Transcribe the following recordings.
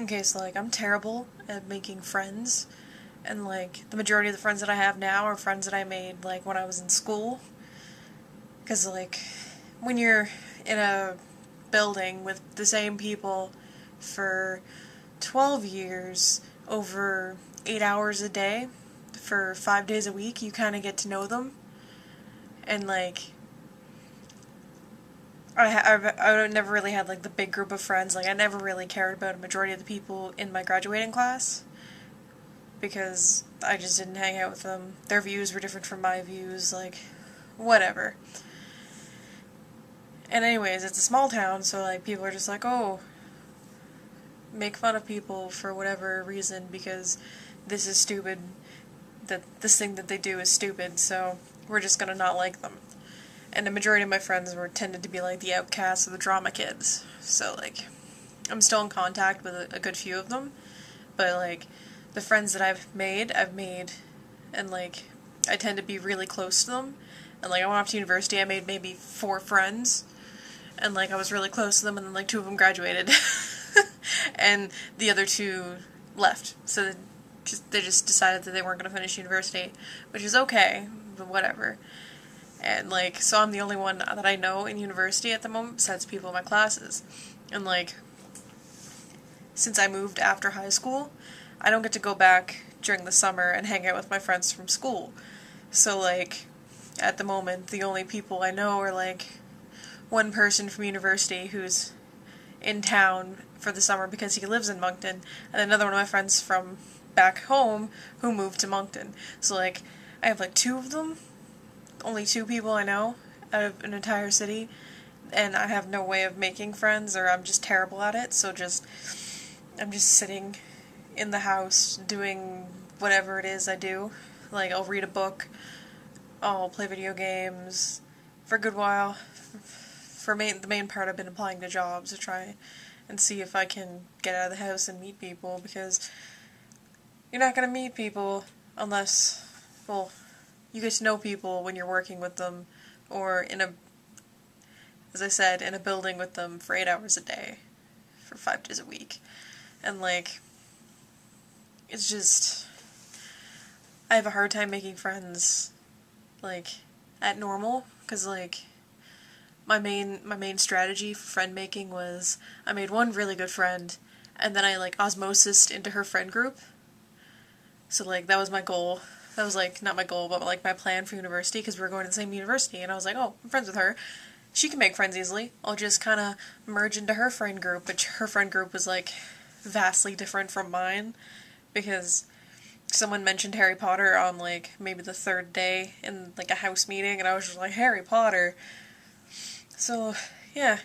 Okay, so, like, I'm terrible at making friends, and, like, the majority of the friends that I have now are friends that I made, like, when I was in school. Because, like, when you're in a building with the same people for 12 years over 8 hours a day for 5 days a week, you kind of get to know them. And, like, I never really had, like, the big group of friends. Like, I never really cared about a majority of the people in my graduating class because I just didn't hang out with them. Their views were different from my views, like, whatever. And anyways, it's a small town, so, like, people are just like, oh, make fun of people for whatever reason because this is stupid, that this thing that they do is stupid, so we're just gonna not like them. And the majority of my friends were tended to be like the outcasts or the drama kids. So like I'm still in contact with a good few of them, but like the friends that I've made and like I tend to be really close to them. And like I went off to university, I made maybe 4 friends, and like I was really close to them, and then like 2 of them graduated. And the other 2 left. So they just decided that they weren't going to finish university, which is okay, but whatever. And like, so I'm the only one that I know in university at the moment besides people in my classes. And like, since I moved after high school, I don't get to go back during the summer and hang out with my friends from school. So like, at the moment, the only people I know are like one person from university who's in town for the summer because he lives in Moncton, and another one of my friends from back home who moved to Moncton. So like, I have like 2 of them, only 2 people I know out of an entire city, and I have no way of making friends, or I'm just terrible at it, so I'm just sitting in the house doing whatever it is I do. Like, I'll read a book, I'll play video games for a good while. The main part, I've been applying to jobs to try and see if I can get out of the house and meet people, because you're not going to meet people unless, well, you get to know people when you're working with them, or as I said, in a building with them for 8 hours a day, for 5 days a week. And like, it's just, I have a hard time making friends, like, at normal, because like, my main strategy for friend making was I made one really good friend, and then I like osmosised into her friend group. So like that was my goal. That was like not my goal, but like my plan for university, because we were going to the same university, and I was like, oh, I'm friends with her. She can make friends easily. I'll just kind of merge into her friend group, which her friend group was like vastly different from mine, because someone mentioned Harry Potter on like maybe the 3rd day in like a house meeting, and I was just like, Harry Potter. So, yeah,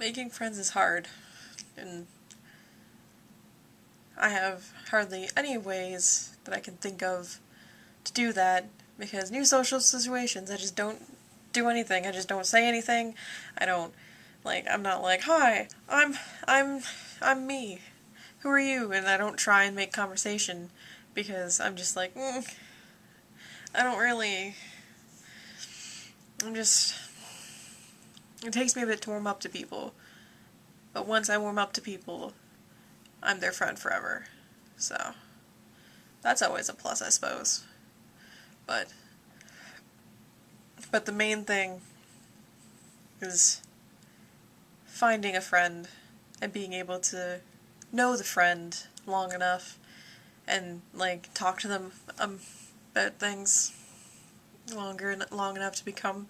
making friends is hard, and I have hardly any ways that I can think of to do that, because new social situations, I just don't do anything. I just don't say anything. I don't, like, I'm not like, hi, I'm me. Who are you? And I don't try and make conversation, because I'm just like, I don't really, I'm just, it takes me a bit to warm up to people, but once I warm up to people, I'm their friend forever. So, that's always a plus, I suppose. But the main thing is finding a friend and being able to know the friend long enough and like talk to them about things long enough to become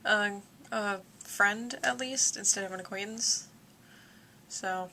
a friend, at least, instead of an acquaintance. So